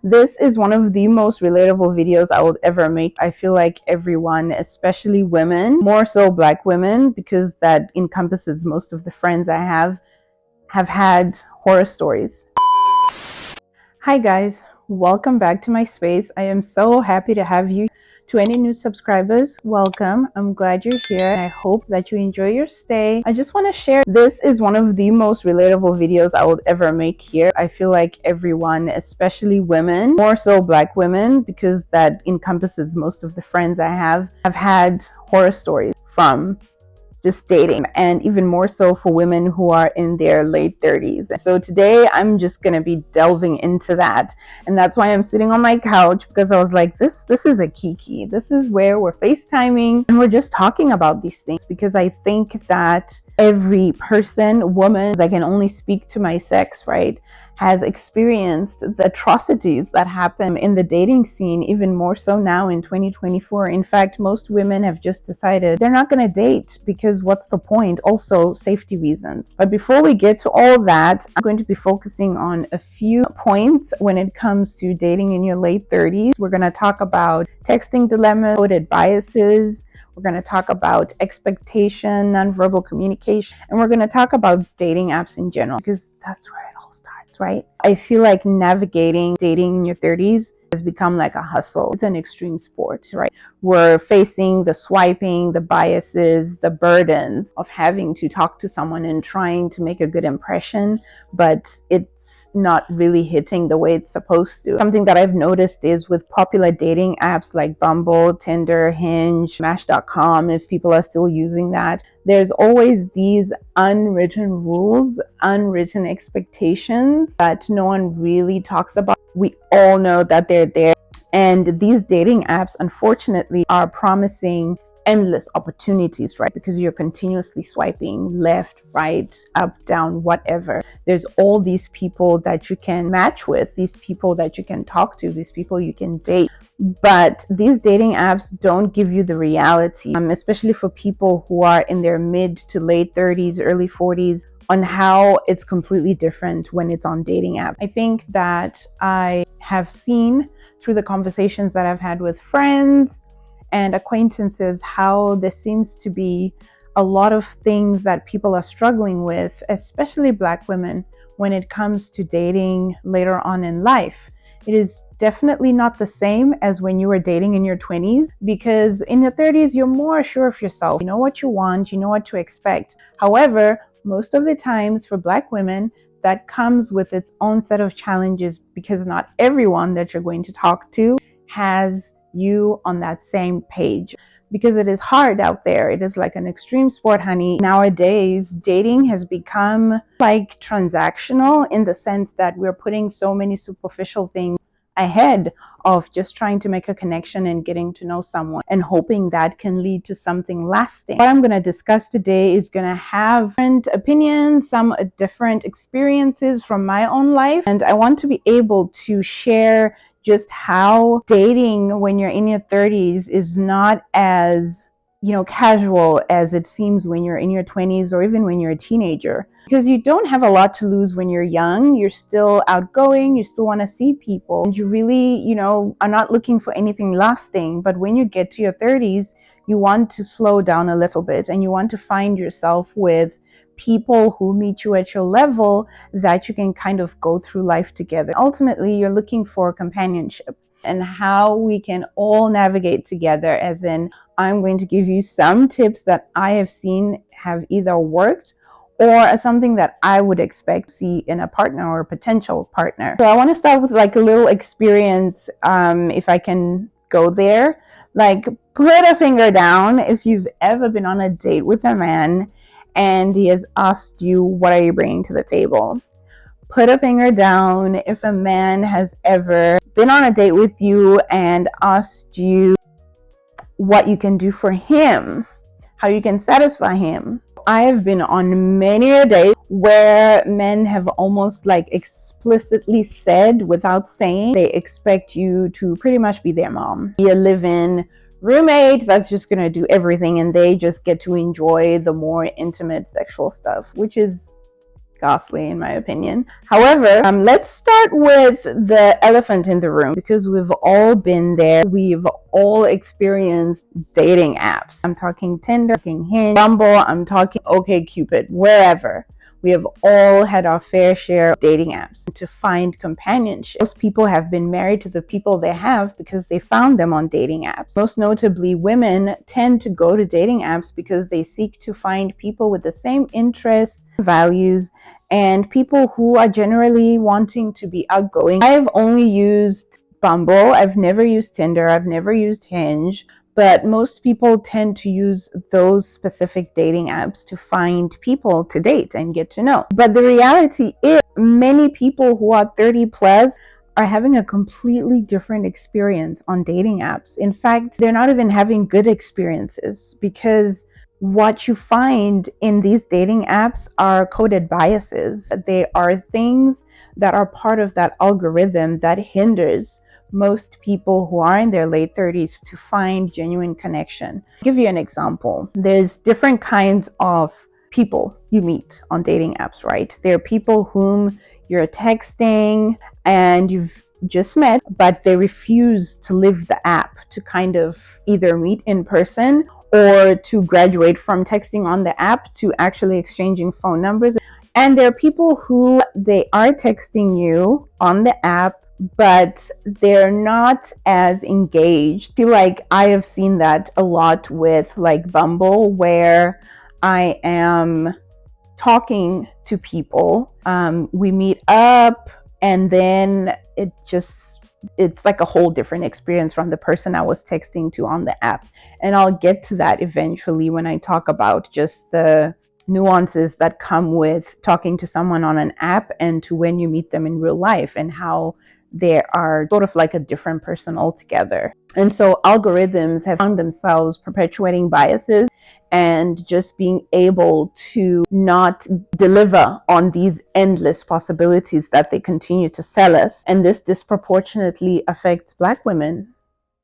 This is one of the most relatable videos I would ever make. I feel like everyone, especially women, more so Black women, because that encompasses most of the friends I have had horror stories. Hi guys, welcome back to my space. I am so happy to have you. To any new subscribers, welcome. I'm glad you're here and I hope that you enjoy your stay. I just want to share, this is one of the most relatable videos I would ever make here. I feel like everyone, especially women, more so Black women, because that encompasses most of the friends I have had horror stories from just dating, and even more so for women who are in their late 30s. So today I'm just going to be delving into that, and that's why I'm sitting on my couch, because I was like, this is a kiki. This is where we're FaceTiming and we're just talking about these things, because I think that every person, woman, I can only speak to my sex, right, has experienced the atrocities that happen in the dating scene, even more so now in 2024. In fact, most women have just decided they're not going to date because what's the point? Also, safety reasons. But before we get to all that, I'm going to be focusing on a few points when it comes to dating in your late 30s. We're going to talk about texting dilemmas, coded biases. We're going to talk about expectation, nonverbal communication, and we're going to talk about dating apps in general, because that's where it all starts, right? I feel like navigating dating in your 30s has become like a hustle. It's an extreme sport, right? We're facing the swiping, the biases, the burdens of having to talk to someone and trying to make a good impression, but it's not really hitting the way it's supposed to. Something that I've noticed is with popular dating apps like Bumble, Tinder, Hinge, Match.com, if people are still using that, there's always these unwritten rules, unwritten expectations that no one really talks about. We all know that they're there. And these dating apps, unfortunately, are promising endless opportunities, right? Because you're continuously swiping left, right, up, down, whatever. There's all these people that you can match with, these people that you can talk to, these people you can date. But these dating apps don't give you the reality, especially for people who are in their mid to late 30s, early 40s, on how it's completely different when it's on dating apps. I think that I have seen through the conversations that I've had with friends and acquaintances how there seems to be a lot of things that people are struggling with, especially Black women, when it comes to dating later on in life. It is definitely not the same as when you were dating in your 20s, because in your 30s, you're more sure of yourself. You know what you want, you know what to expect. However, most of the times for Black women, that comes with its own set of challenges, because not everyone that you're going to talk to has you on that same page, because it is hard out there. It is like an extreme sport, honey. Nowadays, dating has become like transactional, in the sense that we're putting so many superficial things ahead of just trying to make a connection and getting to know someone and hoping that can lead to something lasting. What I'm going to discuss today is going to have different opinions, some different experiences from my own life, and I want to be able to share just how dating when you're in your 30s is not as, casual as it seems when you're in your 20s or even when you're a teenager. Because you don't have a lot to lose when you're young. You're still outgoing, you still want to see people, and you really, are not looking for anything lasting. But when you get to your 30s, you want to slow down a little bit and you want to find yourself with people who meet you at your level, that you can kind of go through life together. Ultimately, you're looking for companionship, and how we can all navigate together, as in, I'm going to give you some tips that I have seen have either worked or something that I would expect to see in a partner or a potential partner. So I want to start with like a little experience, if I can go there. Like, put a finger down if you've ever been on a date with a man and he has asked you, what are you bringing to the table? Put a finger down if a man has ever been on a date with you and asked you what you can do for him, how you can satisfy him. I have been on many a date where men have almost like explicitly said, without saying, they expect you to pretty much be their mom, be a live-in roommate that's just gonna do everything, and they just get to enjoy the more intimate sexual stuff, which is costly in my opinion. However, let's start with the elephant in the room, because we've all been there. We've all experienced dating apps. I'm talking Tinder, I'm talking Hinge, Bumble, I'm talking OkCupid, wherever. We have all had our fair share of dating apps to find companionship. Most people have been married to the people they have because they found them on dating apps. Most notably, women tend to go to dating apps because they seek to find people with the same interests, values, and people who are generally wanting to be outgoing. I've only used Bumble. I've never used Tinder. I've never used Hinge. But most people tend to use those specific dating apps to find people to date and get to know. But the reality is, many people who are 30 plus are having a completely different experience on dating apps. In fact, they're not even having good experiences, because what you find in these dating apps are coded biases. They are things that are part of that algorithm that hinders most people who are in their late 30s to find genuine connection. I'll give you an example. There's different kinds of people you meet on dating apps, right? There are people whom you're texting and you've just met, but they refuse to leave the app to kind of either meet in person or to graduate from texting on the app to actually exchanging phone numbers. And there are people who they are texting you on the app, but they're not as engaged. I feel like I have seen that a lot with like Bumble, where I am talking to people. We meet up, and then it's like a whole different experience from the person I was texting to on the app. And I'll get to that eventually when I talk about just the nuances that come with talking to someone on an app and to when you meet them in real life, and how they are sort of like a different person altogether. And so algorithms have found themselves perpetuating biases and just being able to not deliver on these endless possibilities that they continue to sell us. And this disproportionately affects Black women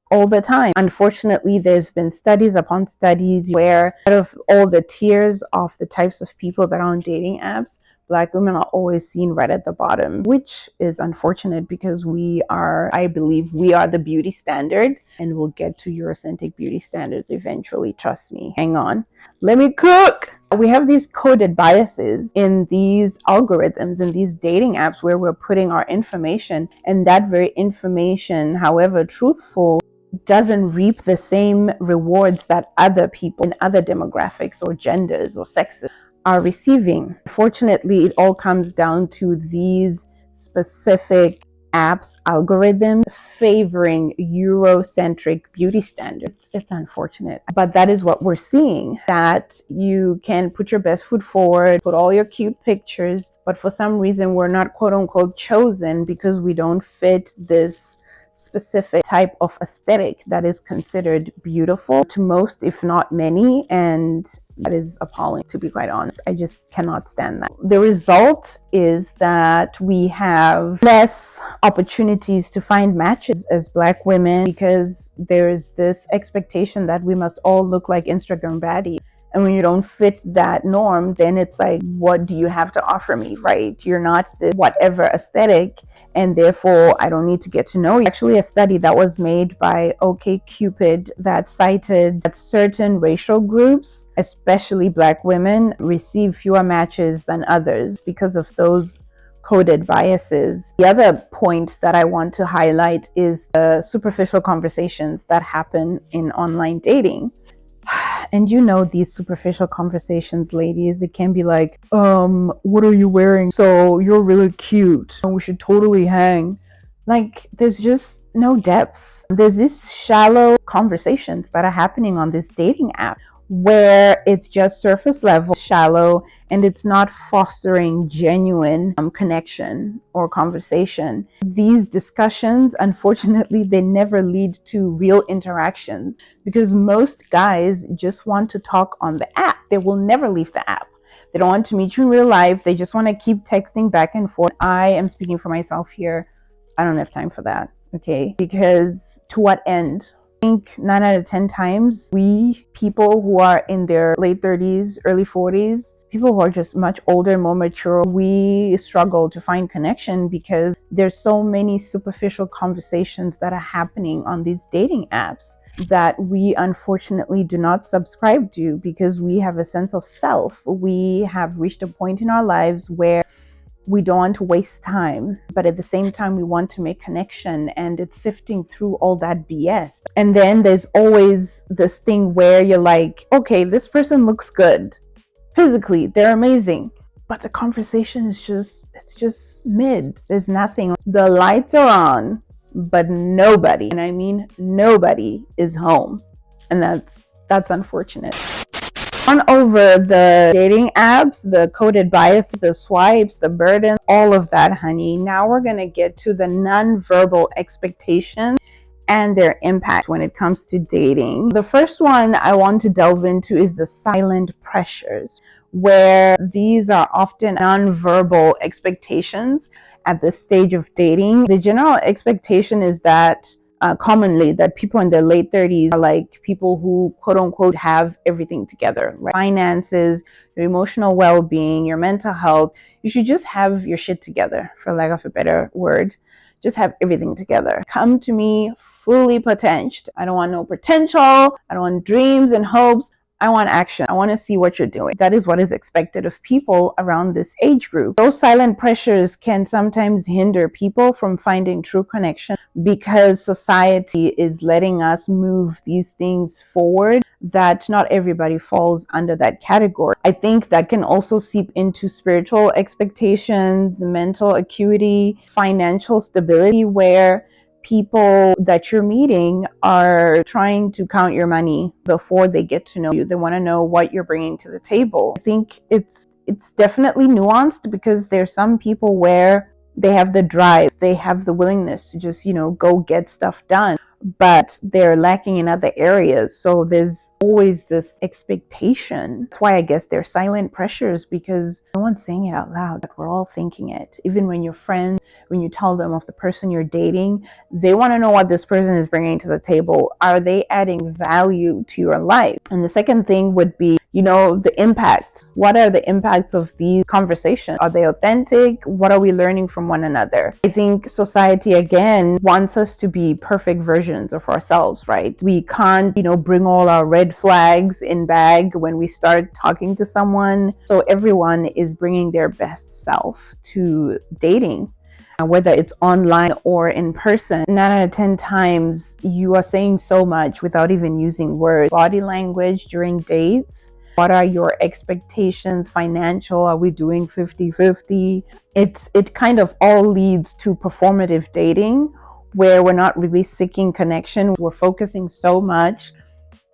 all the time. Unfortunately, there's been studies upon studies where out of all the tiers of the types of people that are on dating apps, Black women are always seen right at the bottom, which is unfortunate, because I believe we are the beauty standard, and we'll get to Eurocentric beauty standards eventually. Trust me. Hang on. Let me cook. We have these coded biases in these algorithms, in these dating apps, where we're putting our information, and that very information, however truthful, doesn't reap the same rewards that other people in other demographics or genders or sexes are receiving. Fortunately, it all comes down to these specific apps algorithms favoring Eurocentric beauty standards. It's unfortunate, but that is what we're seeing, that you can put your best foot forward, put all your cute pictures, but for some reason we're not quote unquote chosen because we don't fit this specific type of aesthetic that is considered beautiful to most, if not many, and that is appalling, to be quite honest. I just cannot stand that. The result is that we have less opportunities to find matches as Black women, because there is this expectation that we must all look like Instagram baddies. And when you don't fit that norm, then it's like, what do you have to offer me, right? You're not the whatever aesthetic, and therefore I don't need to get to know you. Actually, a study that was made by OkCupid that cited that certain racial groups, especially Black women, receive fewer matches than others because of those coded biases. The other point that I want to highlight is the superficial conversations that happen in online dating. And you know, these superficial conversations, ladies, it can be like, what are you wearing? So you're really cute. We should totally hang. Like, there's just no depth. There's these shallow conversations that are happening on this dating app where it's just surface level, shallow, and it's not fostering genuine connection or conversation. These discussions, unfortunately, they never lead to real interactions, because most guys just want to talk on the app. They will never leave the app. They don't want to meet you in real life. They just want to keep texting back and forth. I am speaking for myself here. I don't have time for that, okay? Because to what end? I think 9 out of 10 times, we people who are in their late 30s, early 40s, people who are just much older, more mature, we struggle to find connection because there's so many superficial conversations that are happening on these dating apps that we unfortunately do not subscribe to because we have a sense of self. We have reached a point in our lives where we don't want to waste time, but at the same time, we want to make connection, and it's sifting through all that BS. And then there's always this thing where you're like, okay, this person looks good. Physically, they're amazing. But the conversation is just mid. There's nothing. The lights are on, but nobody, and I mean nobody, is home. And that's unfortunate. On over the dating apps, the coded bias, the swipes, the burden, all of that, honey. Now we're going to get to the non-verbal expectations and their impact when it comes to dating. The first one I want to delve into is the silent pressures, where these are often non-verbal expectations at this stage of dating. The general expectation is that commonly that people in their late 30s are like people who quote unquote have everything together, right? Finances, your emotional well-being, your mental health. You should just have your shit together, for lack of a better word. Just have everything together. Come to me fully potential. I don't want no potential. I don't want dreams and hopes. I want action. I want to see what you're doing. That is what is expected of people around this age group. Those silent pressures can sometimes hinder people from finding true connection because society is letting us move these things forward, that not everybody falls under that category. I think that can also seep into spiritual expectations, mental acuity, financial stability, where people that you're meeting are trying to count your money before they get to know you. They want to know what you're bringing to the table. I think it's definitely nuanced because there's some people where they have the drive, they have the willingness to just, go get stuff done, but they're lacking in other areas. So there's always this expectation. That's why I guess they're silent pressures, because no one's saying it out loud, but we're all thinking it. Even when you're friends, when you tell them of the person you're dating, they want to know what this person is bringing to the table. Are they adding value to your life? And the second thing would be, the impact. What are the impacts of these conversations? Are they authentic? What are we learning from one another? I think society, again, wants us to be perfect versions of ourselves, right? We can't, bring all our red flags in bag when we start talking to someone. So everyone is bringing their best self to dating, whether it's online or in person. 9 out of 10 times, you are saying so much without even using words. Body language during dates. What are your expectations? Financial? Are we doing 50-50? It kind of all leads to performative dating, where we're not really seeking connection. We're focusing so much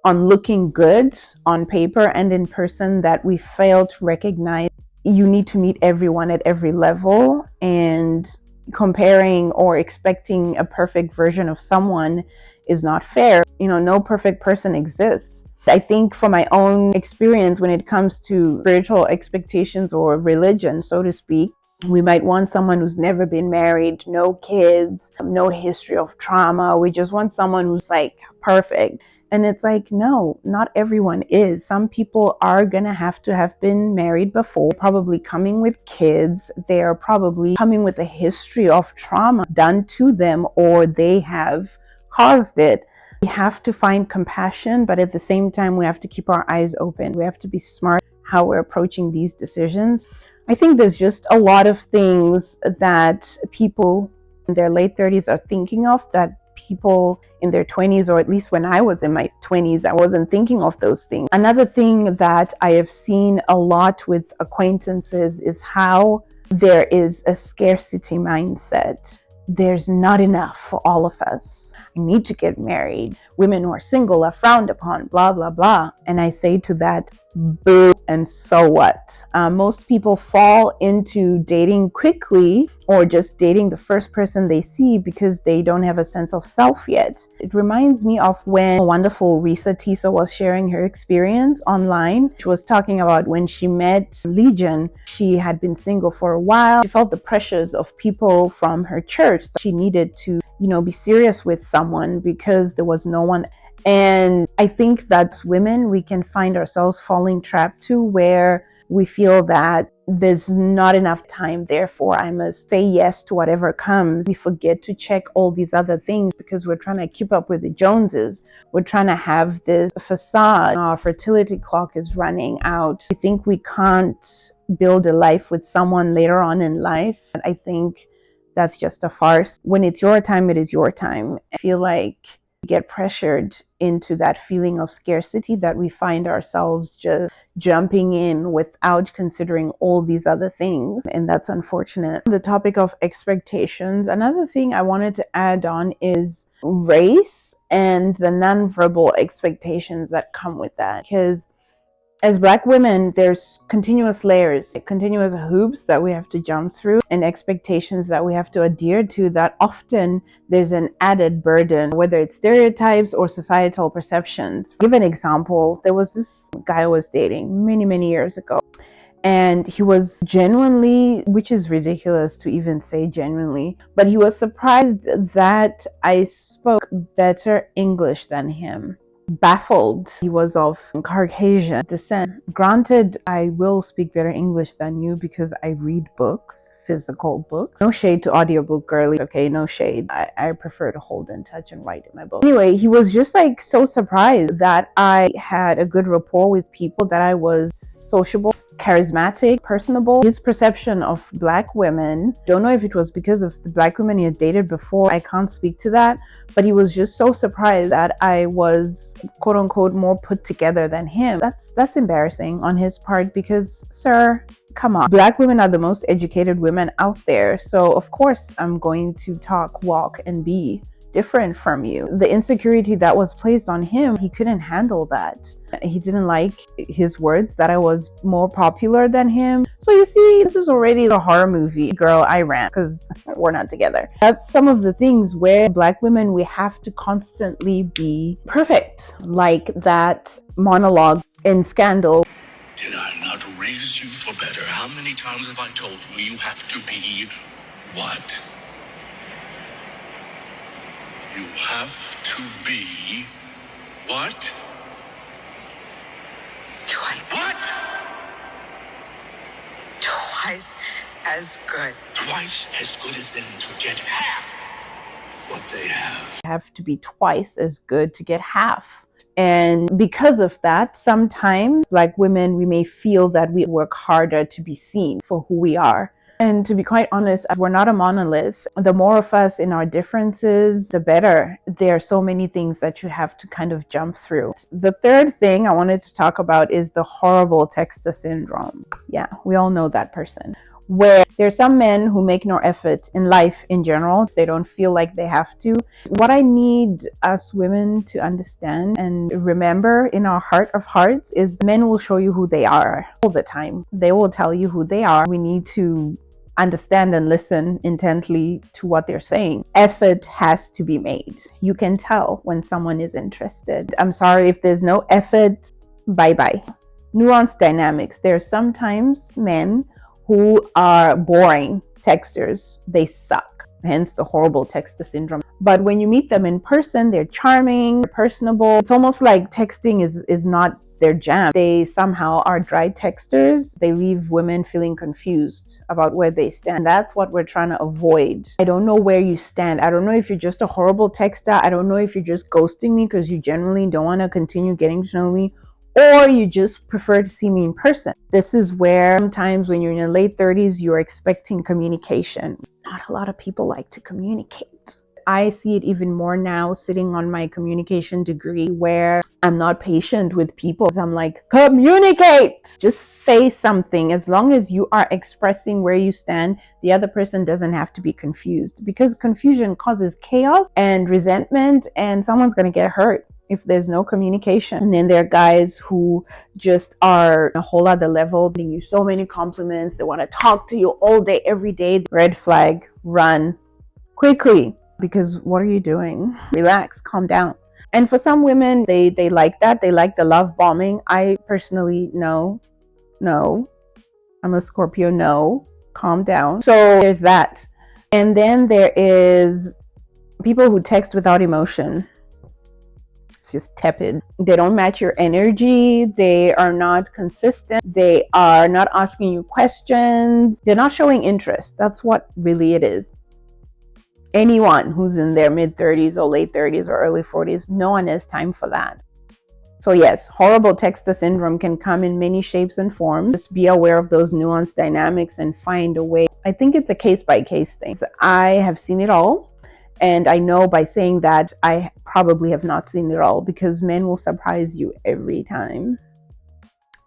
on looking good on paper and in person that we fail to recognize you need to meet everyone at every level, and comparing or expecting a perfect version of someone is not fair. No perfect person exists. I think from my own experience, when it comes to spiritual expectations or religion, so to speak, we might want someone who's never been married, no kids, no history of trauma. We just want someone who's like perfect. And it's like, no, not everyone is. Some people are going to have been married before, probably coming with kids. They are probably coming with a history of trauma done to them, or they have caused it. We have to find compassion, but at the same time, we have to keep our eyes open. We have to be smart how we're approaching these decisions. I think there's just a lot of things that people in their late 30s are thinking of that people in their 20s, or at least when I was in my 20s, I wasn't thinking of those things. Another thing that I have seen a lot with acquaintances is how there is a scarcity mindset. There's not enough for all of us. I need to get married. Women who are single are frowned upon, blah, blah, blah. And I say to that, boo, and so what? Most people fall into dating quickly or just dating the first person they see because they don't have a sense of self yet. It reminds me of when wonderful Risa Tisa was sharing her experience online. She was talking about when she met Legion. She had been single for a while. She felt the pressures of people from her church. She needed to, be serious with someone because there was no one. And I think that's women, we can find ourselves falling trapped to, where We feel that there's not enough time, therefore I must say yes to whatever comes. We forget to check all these other things because we're trying to keep up with the Joneses. We're trying to have this facade. Our fertility clock is running out. We think we can't build a life with someone later on in life. And I think that's just a farce. When it's your time, it is your time. I feel like we get pressured into that feeling of scarcity that we find ourselves just jumping in without considering all these other things, and that's unfortunate. The topic of expectations, another thing I wanted to add on is race and the nonverbal expectations that come with that, because as Black women, there's continuous layers, continuous hoops that we have to jump through, and expectations that we have to adhere to, that often there's an added burden, whether it's stereotypes or societal perceptions. Give an example. There was this guy I was dating many years ago, and he was genuinely, which is ridiculous to even say genuinely, but he was surprised that I spoke better English than him. Baffled. He was of Caucasian descent. Granted, I will speak better English than you because I read books, physical books. No shade to audiobook girly, okay? No shade. I prefer to hold and touch and write in my book. Anyway, he was just like so surprised that I had a good rapport with people, that I was sociable, charismatic, personable. His perception of Black women, don't know if it was because of the Black women he had dated before, I can't speak to that, but he was just so surprised that I was quote unquote more put together than him. That's embarrassing on his part, because sir, come on. Black women are the most educated women out there, so of course I'm going to talk, walk, and be different from you. The insecurity that was placed on him, he couldn't handle that. He didn't like his words that I was more popular than him. So you see, this is already the horror movie. Girl, I ran because we're not together. That's some of the things where Black women, we have to constantly be perfect. Like that monologue in Scandal. Did I not raise you for better? How many times have I told you you have to be what? You have to be what? Twice. What? Twice as good. Twice as good as them to get half of what they have. Have to be twice as good to get half. And because of that, sometimes Black women, we may feel that we work harder to be seen for who we are. And to be quite honest, we're not a monolith. The more of us in our differences, the better. There are so many things that you have to kind of jump through. The third thing I wanted to talk about is the horrible texter syndrome. Yeah, we all know that person. Where there are some men who make no effort in life in general. They don't feel like they have to. What I need us women to understand and remember in our heart of hearts is men will show you who they are all the time. They will tell you who they are. We need to understand and listen intently to what they're saying. Effort has to be made. You can tell when someone is interested. I'm sorry, if there's no effort, bye-bye. Nuanced dynamics. There are sometimes men who are boring texters. They suck. Hence the horrible texter syndrome. But when you meet them in person, they're charming, they're personable. It's almost like texting is not their jam. They somehow are dry texters. They leave women feeling confused about where they stand. That's what we're trying to avoid. I don't know where you stand. I don't know if you're just a horrible texter. I don't know if you're just ghosting me because you generally don't want to continue getting to know me, or you just prefer to see me in person. This is where sometimes when you're in your late 30s, you're expecting communication. Not a lot of people like to communicate. I see it even more now sitting on my communication degree, where I'm not patient with people. I'm like, communicate! Just say something. As long as you are expressing where you stand, the other person doesn't have to be confused, because confusion causes chaos and resentment, and someone's going to get hurt if there's no communication. And then there are guys who just are a whole other level, giving you so many compliments. They want to talk to you all day, every day. Red flag, run quickly. Because what are you doing? Relax, calm down. And for some women, they like that. They like the love bombing. I personally, no. I'm a Scorpio, no. Calm down. So there's that. And then there is people who text without emotion. it's just tepid. They don't match your energy. They are not consistent. They are not asking you questions. They're not showing interest. That's what really it is. Anyone who's in their mid-30s or late 30s or early 40s, no one has time for that. So yes, horrible texter syndrome can come in many shapes and forms. Just be aware of those nuanced dynamics and find a way. I think it's a case-by-case thing. I have seen it all. And I know by saying that, I probably have not seen it all, because men will surprise you every time.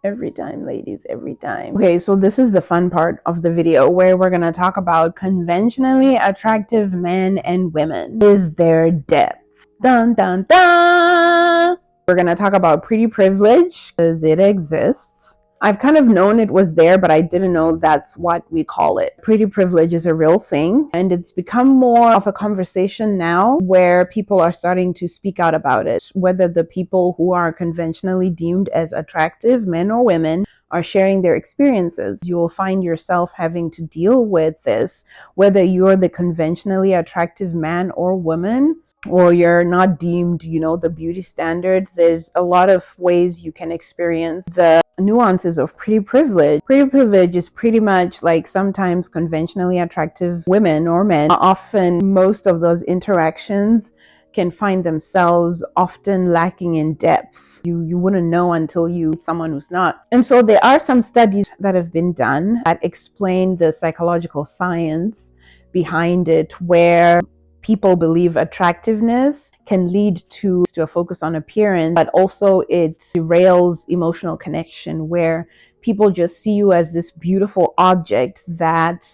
Every time, ladies, every time. Okay, so this is the fun part of the video, where we're going to talk about conventionally attractive men and women. Is there depth? Dun, dun, dun! We're going to talk about pretty privilege, because it exists. I've kind of known it was there, but I didn't know that's what we call it. Pretty privilege is a real thing, and it's become more of a conversation now, where people are starting to speak out about it. Whether the people who are conventionally deemed as attractive, men or women, are sharing their experiences. You will find yourself having to deal with this, whether you're the conventionally attractive man or woman, or you're not deemed, the beauty standard. There's a lot of ways you can experience the nuances of pretty privilege. Pretty privilege is pretty much like sometimes conventionally attractive women or men. Often, most of those interactions can find themselves often lacking in depth. You wouldn't know until you meet someone who's not. And so there are some studies that have been done that explain the psychological science behind it, where people believe attractiveness can lead to a focus on appearance, but also it derails emotional connection, where people just see you as this beautiful object that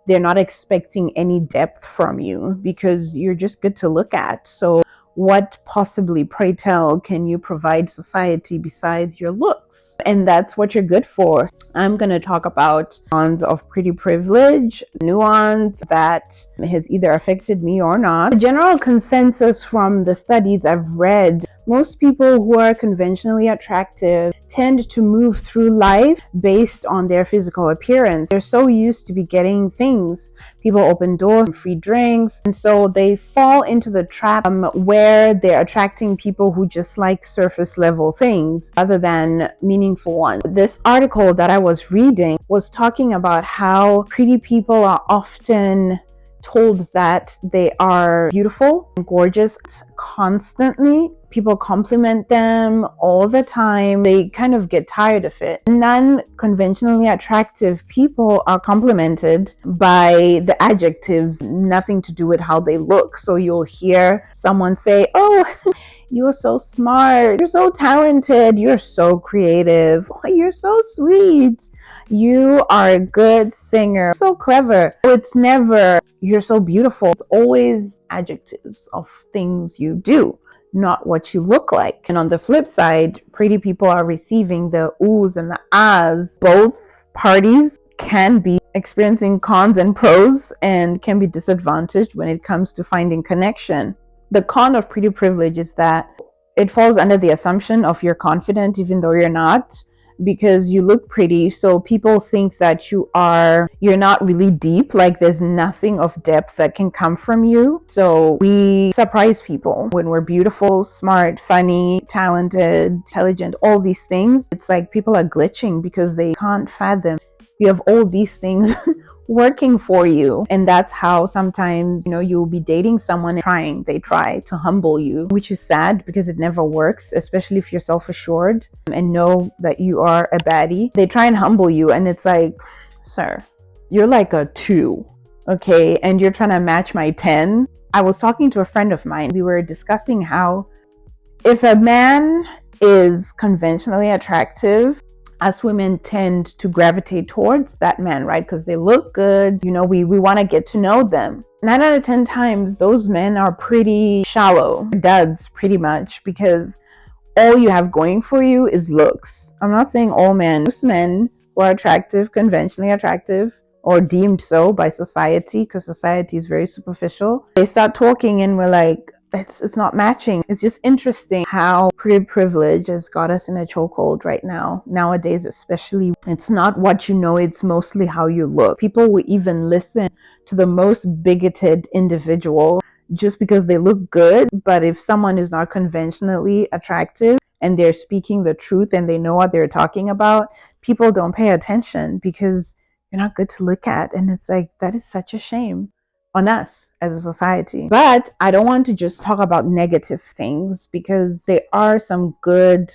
they're not expecting any depth from you, because you're just good to look at. So what possibly, pray tell, can you provide society besides your looks? And that's what you're good for. I'm going to talk about cons of pretty privilege, nuance that has either affected me or not. The general consensus from the studies I've read, most people who are conventionally attractive tend to move through life based on their physical appearance. They're so used to be getting things. People open doors, free drinks, and so they fall into the trap where they're attracting people who just like surface level things rather than meaningful ones. This article that I was reading was talking about how pretty people are often told that they are beautiful and gorgeous constantly. People compliment them all the time. They kind of get tired of it. Non-conventionally attractive people are complimented by the adjectives, nothing to do with how they look. So you'll hear someone say, "Oh, you're so smart, you're so talented, you're so creative, oh, you're so sweet, you are a good singer, so clever." It's never, "You're so beautiful." It's always adjectives of things you do, not what you look like. And on the flip side, pretty people are receiving the oohs and the ahs. Both parties can be experiencing cons and pros, and can be disadvantaged when it comes to finding connection. The con of pretty privilege is that it falls under the assumption of you're confident even though you're not, because you look pretty. So people think that you're not really deep, like there's nothing of depth that can come from you. So we surprise people when we're beautiful, smart, funny, talented, intelligent, all these things. It's like people are glitching because they can't fathom you have all these things working for you. And that's how sometimes, you'll be dating someone and they try to humble you, which is sad because it never works, especially if you're self-assured and know that you are a baddie. They try and humble you, and it's like, sir, you're like a 2, okay? And you're trying to match my 10. I was talking to a friend of mine. We were discussing how if a man is conventionally attractive, us women tend to gravitate towards that man, right? Because they look good. We want to get to know them. 9 out of 10 times, those men are pretty shallow, duds pretty much, because all you have going for you is looks. I'm not saying all men. Most men who are attractive, conventionally attractive, or deemed so by society, because society is very superficial, they start talking and we're like, it's not matching. It's just interesting how pretty privilege has got us in a chokehold right now. Nowadays, especially, it's not what you know, it's mostly how you look. People will even listen to the most bigoted individual just because they look good. But if someone is not conventionally attractive and they're speaking the truth and they know what they're talking about, people don't pay attention because you're not good to look at. And it's like, that is such a shame on us as a society. But I don't want to just talk about negative things, because there are some good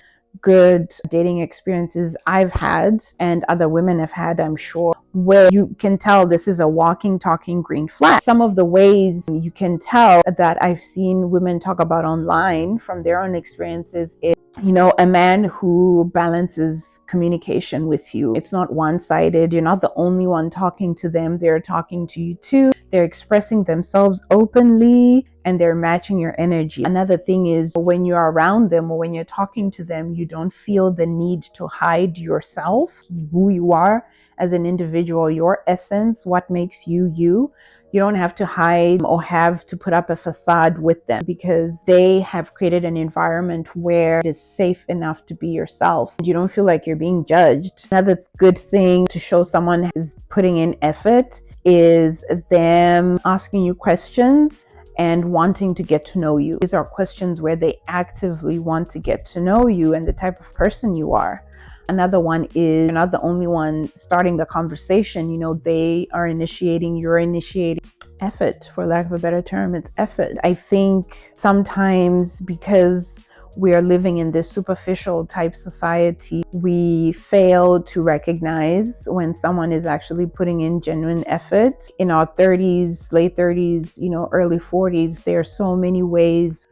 dating experiences I've had and other women have had, I'm sure, where you can tell this is a walking, talking green flag. Some of the ways you can tell that I've seen women talk about online from their own experiences is, a man who balances communication with you. It's not one-sided. You're not the only one talking to them. They're talking to you too. They're expressing themselves openly and they're matching your energy. Another thing is, when you're around them or when you're talking to them, you don't feel the need to hide yourself, who you are as an individual, your essence, what makes you you. You don't have to hide or have to put up a facade with them, because they have created an environment where it is safe enough to be yourself. You don't feel like you're being judged. Another good thing to show someone is putting in effort is them asking you questions and wanting to get to know you. These are questions where they actively want to get to know you and the type of person you are. Another one is, you're not the only one starting the conversation. They are initiating, you're initiating. Effort, for lack of a better term, it's effort. I think sometimes because we are living in this superficial type society, we fail to recognize when someone is actually putting in genuine effort. In our 30s, late 30s, early 40s, there are so many ways,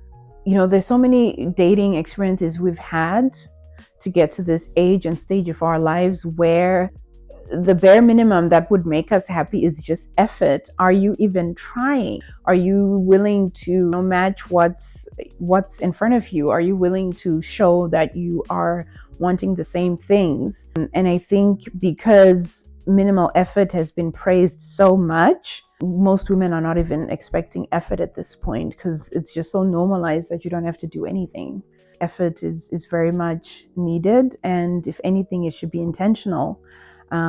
there's so many dating experiences we've had to get to this age and stage of our lives where the bare minimum that would make us happy is just effort. Are you even trying? Are you willing to match what's in front of you? Are you willing to show that you are wanting the same things? And I think because minimal effort has been praised so much, most women are not even expecting effort at this point, because it's just so normalized that you don't have to do anything. Effort is very much needed, and if anything, it should be intentional.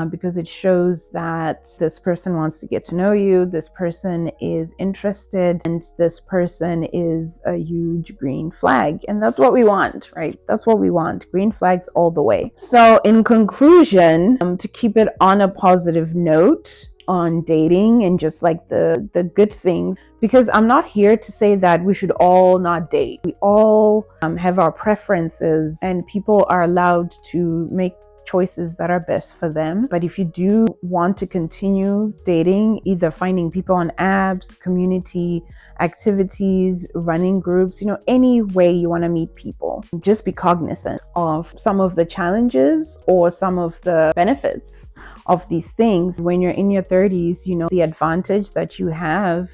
Because it shows that this person wants to get to know you, this person is interested, and this person is a huge green flag. And that's what we want, right? That's what we want. Green flags all the way. So in conclusion, to keep it on a positive note on dating and just like the good things, because I'm not here to say that we should all not date. We all have our preferences, and people are allowed to make choices that are best for them. But if you do want to continue dating, either finding people on apps, community activities, running groups, any way you want to meet people, just be cognizant of some of the challenges or some of the benefits of these things. When you're in your 30s, the advantage that you have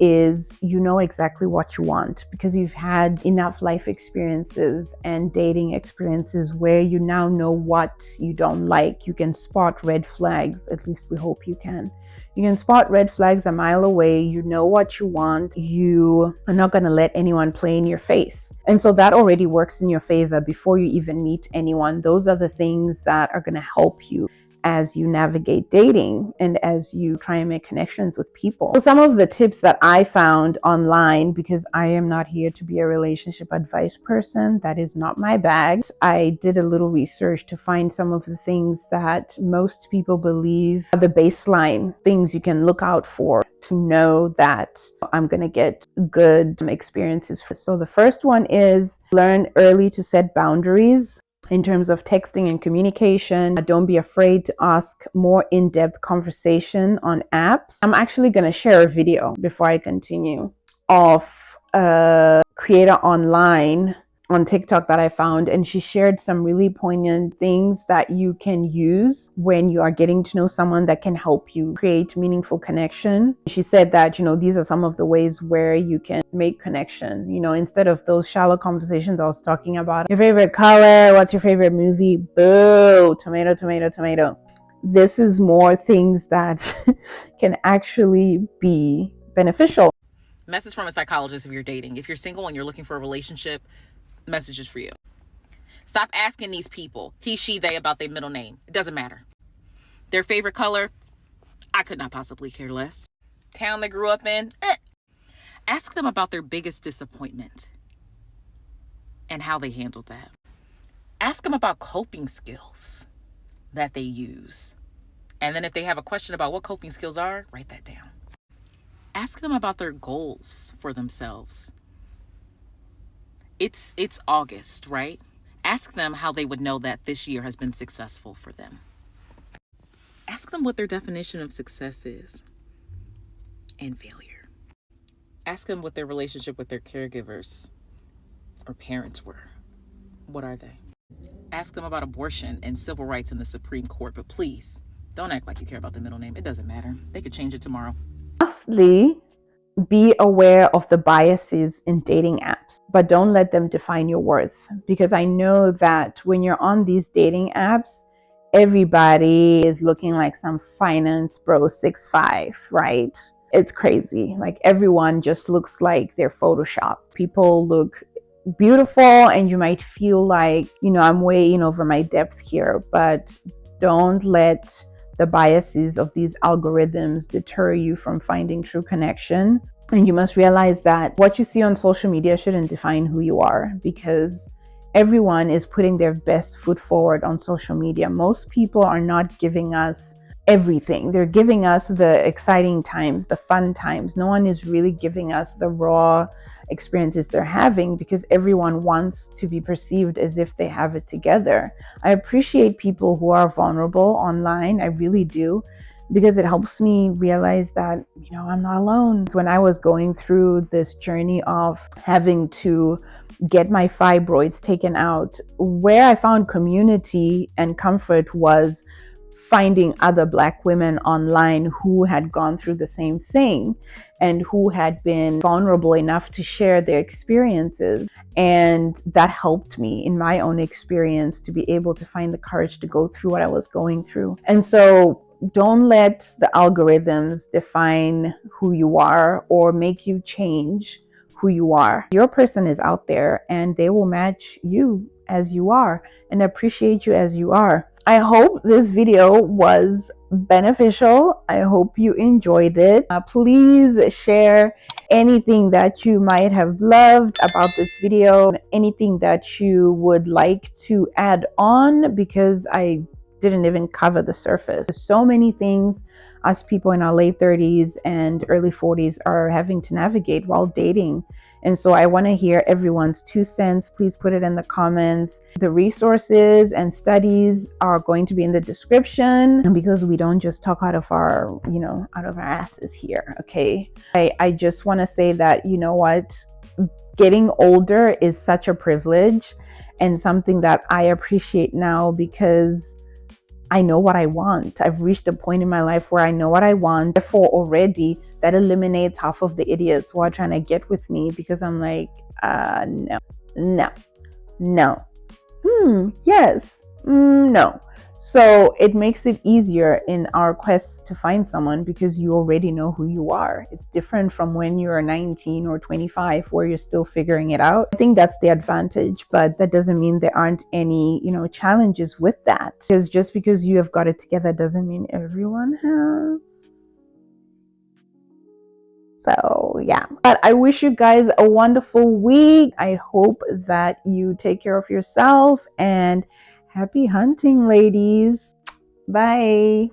is exactly what you want, because you've had enough life experiences and dating experiences where you now know what you don't like. You can spot red flags. At least we hope you can. You can spot red flags a mile away. You know what you want. You are not going to let anyone play in your face. And so that already works in your favor before you even meet anyone. Those are the things that are going to help you as you navigate dating and as you try and make connections with people. So some of the tips that I found online, because I am not here to be a relationship advice person, that is not my bag. I did a little research to find some of the things that most people believe are the baseline things you can look out for to know that I'm going to get good experiences. So the first one is learn early to set boundaries. In terms of texting and communication, don't be afraid to ask more in-depth conversation on apps. I'm actually going to share a video before I continue of a creator online on TikTok that I found, and she shared some really poignant things that you can use when you are getting to know someone that can help you create meaningful connection. She said that, these are some of the ways where you can make connection, instead of those shallow conversations I was talking about. Your favorite color, what's your favorite movie? Boo, tomato, tomato, tomato. This is more things that can actually be beneficial. Message from a psychologist if you're dating. If you're single and you're looking for a relationship, messages for you. Stop asking these people, he, she, they, about their middle name. It doesn't matter. Their favorite color, I could not possibly care less. Town they grew up in, Ask them about their biggest disappointment and how they handled that. Ask them about coping skills that they use. And then if they have a question about what coping skills are, write that down. Ask them about their goals for themselves. It's August, right? Ask them how they would know that this year has been successful for them. Ask them what their definition of success is and failure. Ask them what their relationship with their caregivers or parents were. What are they? Ask them about abortion and civil rights in the Supreme Court, but please don't act like you care about the middle name. It doesn't matter. They could change it tomorrow. Lastly, be aware of the biases in dating apps, but don't let them define your worth. Because I know that when you're on these dating apps, everybody is looking like some finance bro 6'5", right? It's crazy. Like everyone just looks like they're photoshopped. People look beautiful and you might feel like, I'm way in over my depth here, but don't let the biases of these algorithms deter you from finding true connection. And you must realize that what you see on social media shouldn't define who you are, because everyone is putting their best foot forward on social media. Most people are not giving us everything. They're giving us the exciting times, the fun times. No one is really giving us the raw experiences they're having, because everyone wants to be perceived as if they have it together. I appreciate people who are vulnerable online. I really do, because it helps me realize that, I'm not alone. When I was going through this journey of having to get my fibroids taken out, where I found community and comfort was finding other Black women online who had gone through the same thing and who had been vulnerable enough to share their experiences. And that helped me in my own experience to be able to find the courage to go through what I was going through. And so don't let the algorithms define who you are or make you change who you are. Your person is out there and they will match you as you are and appreciate you as you are. I hope this video was beneficial. I hope you enjoyed it. Please share anything that you might have loved about this video, anything that you would like to add on, because I didn't even cover the surface. There's so many things us people in our late 30s and early 40s are having to navigate while dating. And so I want to hear everyone's 2 cents. Please put it in the comments. The resources and studies are going to be in the description, because we don't just talk out of our, out of our asses here. Okay. I just want to say that, what? Getting older is such a privilege and something that I appreciate now, because I know what I want. I've reached a point in my life where I know what I want. Therefore, already that eliminates half of the idiots who are trying to get with me, because I'm like, no. Yes. No. So it makes it easier in our quest to find someone, because you already know who you are. It's different from when you're 19 or 25 where you're still figuring it out. I think that's the advantage, but that doesn't mean there aren't any, challenges with that. Because just because you have got it together doesn't mean everyone has. So yeah, but I wish you guys a wonderful week. I hope that you take care of yourself, and happy hunting, ladies. Bye.